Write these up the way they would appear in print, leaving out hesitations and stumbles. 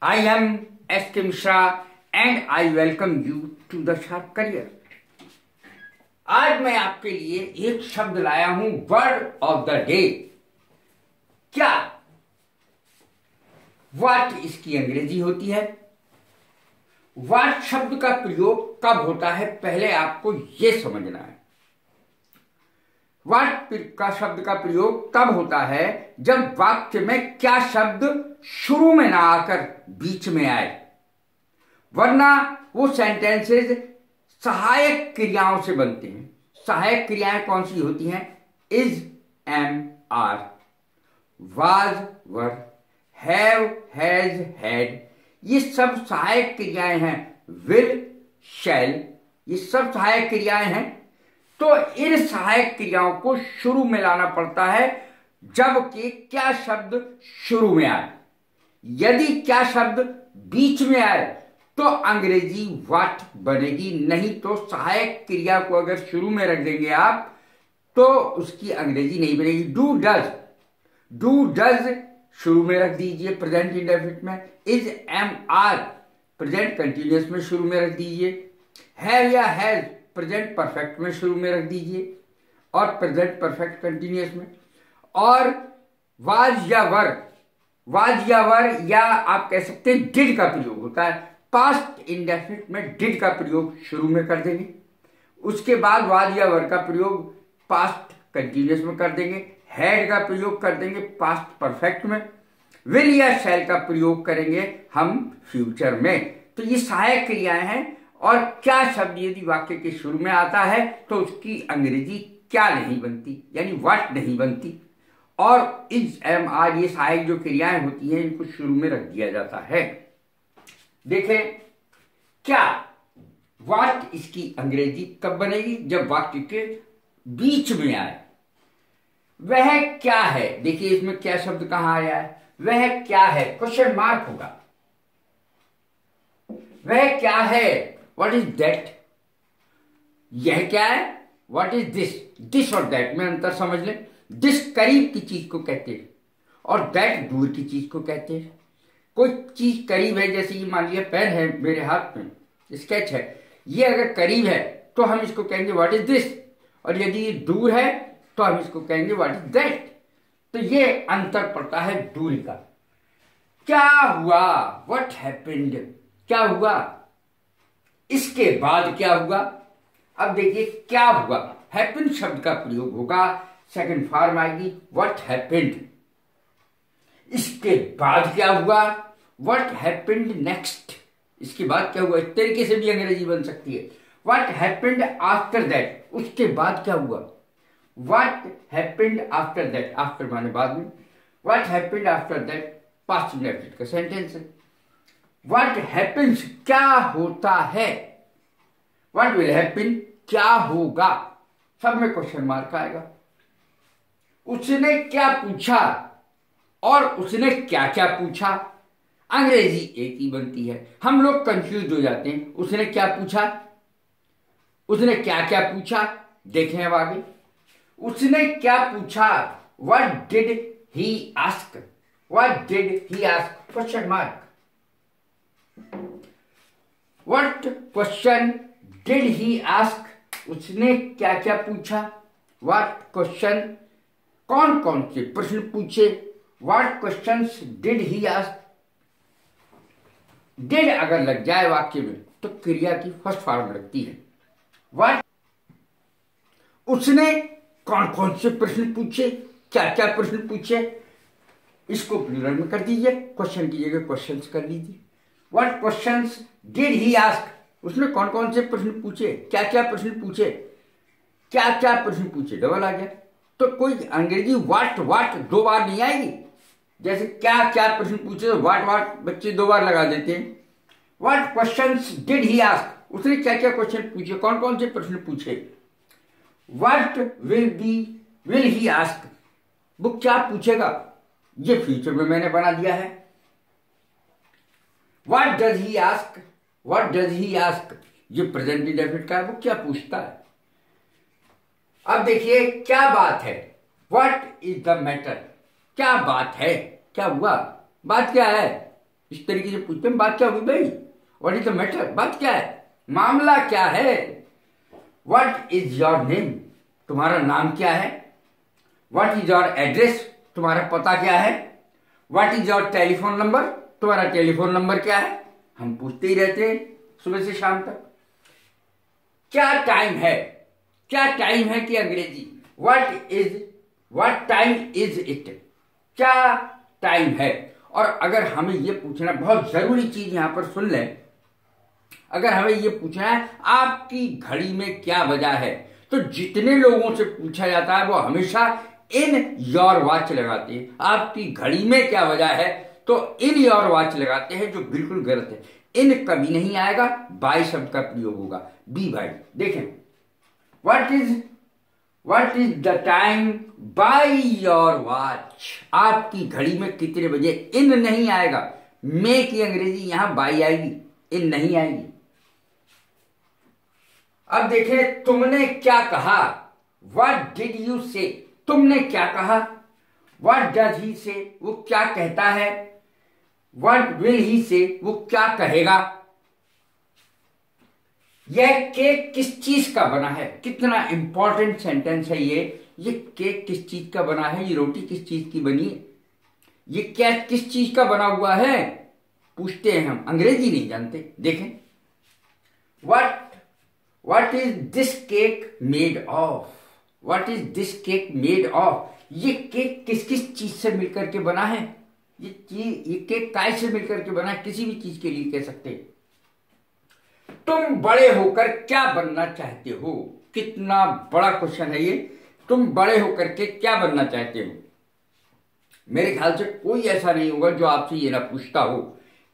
I am S.K. Mishra and I welcome you to the Sharp Career। आज मैं आपके लिए एक शब्द लाया हूं, वर्ड ऑफ द डे। क्या वाट इसकी अंग्रेजी होती है। वाट शब्द का प्रयोग कब होता है, पहले आपको यह समझना है। वाट का शब्द का प्रयोग तब होता है जब वाक्य में क्या शब्द शुरू में ना आकर बीच में आए, वरना वो सेंटेंसेस सहायक क्रियाओं से बनते हैं। सहायक क्रियाएं कौन सी होती हैं? Is, am, are, was, were, have, has, had, ये सब सहायक क्रियाएं हैं। विल, शैल, ये सब सहायक क्रियाएं हैं। तो इन सहायक क्रियाओं को शुरू में लाना पड़ता है जबकि क्या शब्द शुरू में आए। यदि क्या शब्द बीच में आए तो अंग्रेजी वाट बनेगी, नहीं तो सहायक क्रिया को अगर शुरू में रख देंगे आप तो उसकी अंग्रेजी नहीं बनेगी। डू, डज, डू, डज शुरू में रख दीजिए प्रेजेंट इंडेफिनिट में। Is, am, are present continuous में शुरू में रख दीजिए। हैव या हैज प्रेजेंट परफेक्ट में शुरू में रख दीजिए और प्रेजेंट परफेक्ट कंटिन्यूअस में। और वाज या वर, वाज या वर या आप कह सकते हैं डिड का प्रयोग होता है। पास्ट इंडेफिनिट में डिड का प्रयोग शुरू में कर देंगे, उसके बाद वाज या वर का प्रयोग पास्ट कंटिन्यूअस में कर देंगे। हैड का प्रयोग कर देंगे पास्ट परफेक्ट में। विल या शैल का प्रयोग करेंगे हम फ्यूचर में। तो ये सहायक क्रियाएं हैं। और क्या शब्द यदि वाक्य के शुरू में आता है तो उसकी अंग्रेजी क्या नहीं बनती, यानी व्हाट नहीं बनती। और इज, एम, आर ये सहायक जो क्रियाएं होती हैं इनको शुरू में रख दिया जाता है। देखें, क्या व्हाट इसकी अंग्रेजी कब बनेगी? जब वाक्य के बीच में आए। वह क्या है, देखिए इसमें क्या शब्द कहां आया है। वह क्या है, क्वेश्चन मार्क होगा। वह क्या है, व्हाट इज दैट। यह क्या है, व्हाट इज दिस। दिस और दैट में अंतर समझ लें। दिस करीब की चीज को कहते हैं और दैट दूर की चीज को कहते हैं। कोई चीज करीब है, जैसे ये मान लिया पेन है मेरे हाथ में, स्केच है, ये अगर करीब है तो हम इसको कहेंगे व्हाट इज दिस, और यदि ये दूर है तो हम इसको कहेंगे व्हाट इज दैट। तो ये अंतर पड़ता है दूरी का। क्या हुआ, व्हाट हैपेंड, क्या हुआ, इसके बाद क्या हुआ। अब देखिए क्या हुआ, हैपेंड शब्द का प्रयोग होगा, सेकंड फॉर्म आएगी व्हाट हैपेंड। इसके बाद क्या हुआ, व्हाट हैपेंड नेक्स्ट। इसके बाद क्या हुआ, इस तरीके से भी अंग्रेजी बन सकती है। व्हाट हैपेंड आफ्टर दैट, उसके बाद क्या हुआ। What happened after that, after माने बाद में। What happened after that past indefinite का सेंटेंस है। व्हाट हैपेंस, क्या होता है। व्हाट विल हैपन, क्या होगा, सब में क्वेश्चन मार्क आएगा। उसने क्या पूछा और उसने क्या क्या पूछा, अंग्रेजी एक ही बनती है। हम लोग कंफ्यूज हो जाते हैं। उसने क्या पूछा, उसने क्या क्या पूछा। देखें अब आगे, उसने क्या पूछा, what did he ask, what did he ask question mark. What question did he ask, उसने क्या क्या पूछा। व्हाट क्वेश्चन, कौन कौन से प्रश्न पूछे। What questions did he ask. Did अगर लग जाए वाक्य में तो क्रिया की फर्स्ट फॉर्म लगती है। व्हाट, उसने कौन कौन से प्रश्न पूछे, क्या क्या प्रश्न पूछे, इसको प्लूरल में कर दीजिए, क्वेश्चन की जगह क्वेश्चंस कर लीजिए। What questions did he ask, उसने कौन कौन से प्रश्न पूछे, क्या क्या प्रश्न पूछे, क्या क्या प्रश्न पूछे, डबल आ गया। तो कोई अंग्रेजी वाट वाट दो बार नहीं आएगी। जैसे क्या क्या प्रश्न पूछे तो वाट वाट बच्चे दो बार लगा देते हैं। What questions did he ask, उसने क्या क्या क्वेश्चन पूछे, कौन कौन से प्रश्न पूछे। व्हाट विल ही आस्क, वो क्या पूछेगा, ये फ्यूचर में मैंने बना दिया है। What does he ask, what does he ask ये प्रेजेंट इंडेफिनिट का है, वो क्या पूछता है। अब देखिए क्या बात है, व्हाट इज द मैटर, क्या बात है, क्या हुआ, बात क्या है, इस तरीके से पूछते हैं बात क्या होगी भाई, व्हाट इज द मैटर, बात क्या है, मामला क्या है। व्हाट इज योर नेम, तुम्हारा नाम क्या है। व्हाट इज योर एड्रेस, तुम्हारा पता क्या है। What is your telephone number, तुम्हारा टेलीफोन नंबर क्या है। हम पूछते ही रहते हैं सुबह से शाम तक। क्या टाइम है, क्या टाइम है कि अंग्रेजी व्हाट टाइम इज इट, क्या टाइम है। और अगर हमें यह पूछना, बहुत जरूरी चीज यहां पर सुन लें, अगर हमें यह पूछना है आपकी घड़ी में क्या बजा है, तो जितने लोगों से पूछा जाता है वो हमेशा इन योर वॉच लगाते हैं। आपकी घड़ी में क्या बजा है तो इन योर वॉच लगाते हैं, जो बिल्कुल गलत है। इन कभी नहीं आएगा, बाय शब्द का प्रयोग होगा, बी बाय। देखें, what is the time by your watch, आपकी घड़ी में कितने बजे। इन नहीं आएगा, मे की अंग्रेजी यहां बाय आएगी, इन नहीं आएगी। अब देखें, तुमने क्या कहा, व्हाट डिड यू से, तुमने क्या कहा। व्हाट डज ही से, वो क्या कहता है। व्हाट विल ही से, वो क्या कहेगा। यह केक किस चीज का बना है, कितना इंपॉर्टेंट सेंटेंस है ये केक किस चीज का बना है, ये रोटी किस चीज की बनी है, ये क्या किस चीज का बना हुआ है, पूछते हैं हम, अंग्रेजी नहीं जानते। देखें, what is this cake made of, what is this cake made of, ये केक किस किस चीज से मिलकर के बना है, ये केक काय से मिलकर के बना है, किसी भी चीज के लिए कह सकते हैं। तुम बड़े होकर क्या बनना चाहते हो, कितना बड़ा क्वेश्चन है ये, तुम बड़े होकर के क्या बनना चाहते हो। मेरे ख्याल से कोई ऐसा नहीं होगा जो आपसे ये ना पूछता हो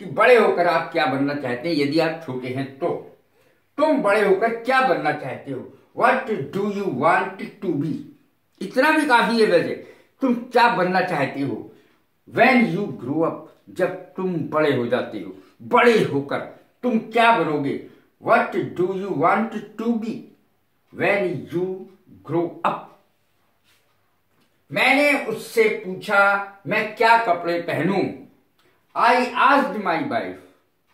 कि बड़े होकर आप क्या बनना चाहते हैं, यदि आप छोटे हैं तो। तुम बड़े होकर क्या बनना चाहते हो, what do you want to be, इतना भी काफी है वैसे। तुम क्या बनना चाहते हो। व्हेन यू ग्रो अप, जब तुम बड़े हो जाते हो, बड़े होकर तुम क्या बनोगे। What do you want to be when you grow up. मैंने उससे पूछा मैं क्या कपड़े पहनूं। आई आस्क्ड माई वाइफ,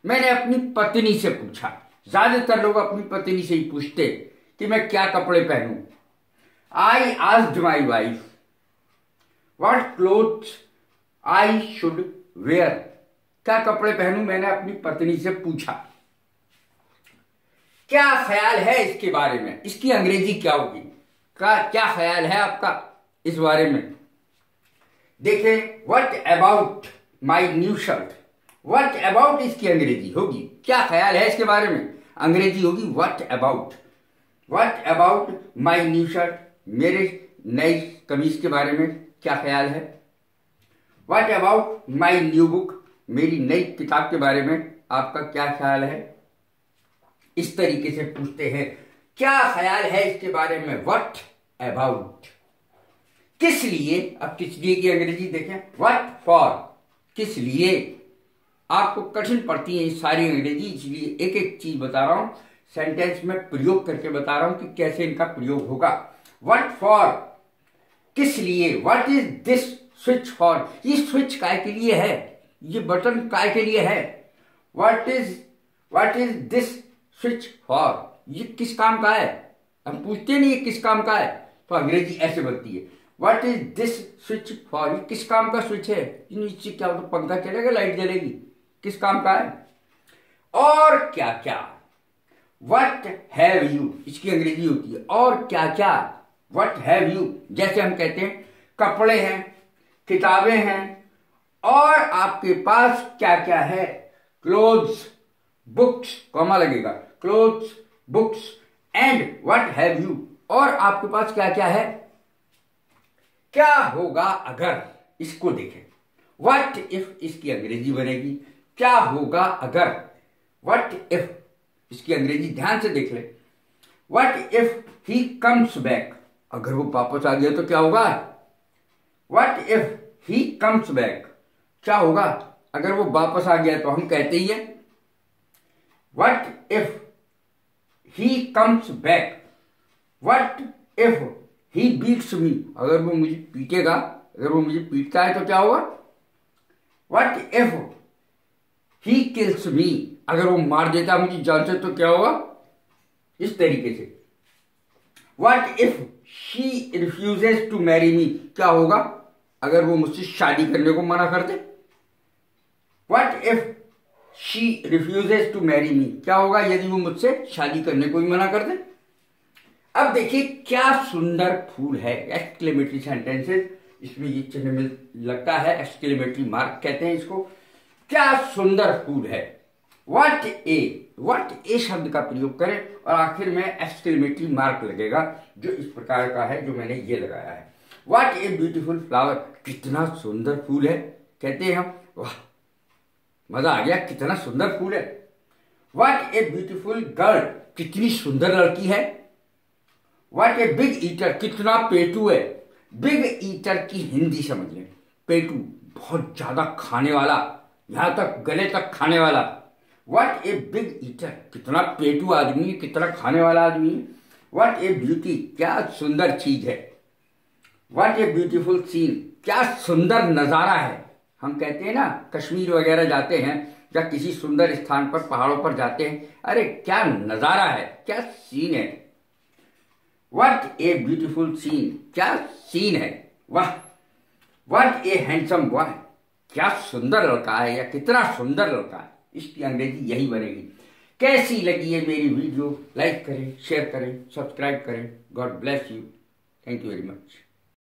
मैंने अपनी पत्नी से पूछा। ज्यादातर लोग अपनी पत्नी से ही पूछते कि मैं क्या कपड़े पहनूं। I asked my wife what clothes I should wear, क्या कपड़े पहनूं, मैंने अपनी पत्नी से पूछा। क्या ख्याल है इसके बारे में, इसकी अंग्रेजी क्या होगी, क्या ख्याल है आपका इस बारे में। देखें, what about my new shirt, what about इसकी अंग्रेजी होगी, क्या ख्याल है इसके बारे में, अंग्रेजी होगी what about. What about my new shirt, मेरे नई कमीज के बारे में क्या ख्याल है। What about my new book, मेरी नई किताब के बारे में आपका क्या ख्याल है। इस तरीके से पूछते हैं क्या ख्याल है इसके बारे में, व्हाट अबाउट। किस लिए, अब किस लिए की अंग्रेजी देखें, व्हाट फॉर, किस लिए। आपको कठिन पड़ती है सारी अंग्रेजी, इसलिए एक एक चीज बता रहा हूं, सेंटेंस में प्रयोग करके बता रहा हूं कि कैसे इनका प्रयोग होगा। व्हाट फॉर, किस लिए। What is this switch for, ये स्विच काय के लिए है, ये बटन काय के लिए है। What is this switch for, ये किस काम का है। हम पूछते नहीं ये किस काम का है, तो अंग्रेजी ऐसे बनती है what is this switch for, ये किस काम का स्विच है, नीचे क्या तो पंखा चलेगा, लाइट जलेगी, किस काम का है। और क्या क्या, व्हाट हैव यू, इसकी अंग्रेजी होती है और क्या क्या। व्हाट हैव यू, जैसे हम कहते हैं कपड़े हैं, किताबें हैं, और आपके पास क्या क्या है। क्लोथ्स, बुक्स, कॉमा लगेगा, clothes, books and what have you, और आपके पास क्या क्या है। क्या होगा अगर, इसको देखें, व्हाट इफ इसकी अंग्रेजी बनेगी क्या होगा अगर। व्हाट इफ इसकी अंग्रेजी ध्यान से देख ले। What if he comes back, अगर वो वापस आ गया तो क्या होगा। What if he comes back, क्या होगा अगर वो वापस आ गया, तो हम कहते ही हैं what if he comes back. What if he beats me, अगर वो मुझे पीटेगा, अगर वो मुझे पीटता है तो क्या होगा। व्हाट इफ ही किल्स मी, अगर वो मार देता मुझे जान से तो क्या होगा, इस तरीके से। What if she refuses to marry me, क्या होगा अगर वो मुझसे शादी करने को मना कर दे। What if she refuses to marry me, क्या होगा यदि वो मुझसे शादी करने को ही मना कर दे। अब देखिए क्या सुंदर फूल है, एक्सक्लेमेटरी सेंटेंसेस, इसमें ये चिन्ह मिल लगता है, एक्सक्लेमेटरी मार्क कहते हैं इसको। क्या सुंदर फूल है। व्हाट ए शब्द का प्रयोग करें और आखिर में एक्सक्लेमेटरी मार्क लगेगा, जो इस प्रकार का है जो मैंने ये लगाया है। व्हाट ए ब्यूटीफुल फ्लावर, कितना सुंदर फूल है, कहते हैं हम, वाह मजा आ गया, कितना सुंदर फूल है। व्हाट ए ब्यूटीफुल गर्ल, कितनी सुंदर लड़की है। व्हाट ए बिग ईटर, कितना पेटू है। बिग ईटर की हिंदी समझ लें, पेटू बहुत ज्यादा खाने वाला, यहां तक गले तक खाने वाला। व्हाट ए बिग ईटर, कितना पेटू आदमी है, कितना खाने वाला आदमी है। व्हाट ए ब्यूटी, क्या सुंदर चीज है। व्हाट ए ब्यूटीफुल सीन, क्या सुंदर नजारा है। हम कहते हैं ना कश्मीर वगैरह जाते हैं या किसी सुंदर स्थान पर पहाड़ों पर जाते हैं, अरे क्या नजारा है, क्या सीन है। व्हाट ए ब्यूटीफुल सीन, क्या सीन है, वाह। व्हाट ए हैंडसम बॉय, क्या सुंदर लड़का है या कितना सुंदर लड़का है, इसकी अंग्रेजी यही बनेगी। कैसी लगी है मेरी वीडियो, लाइक करें, शेयर करें, सब्सक्राइब करें। God bless you, thank you very much.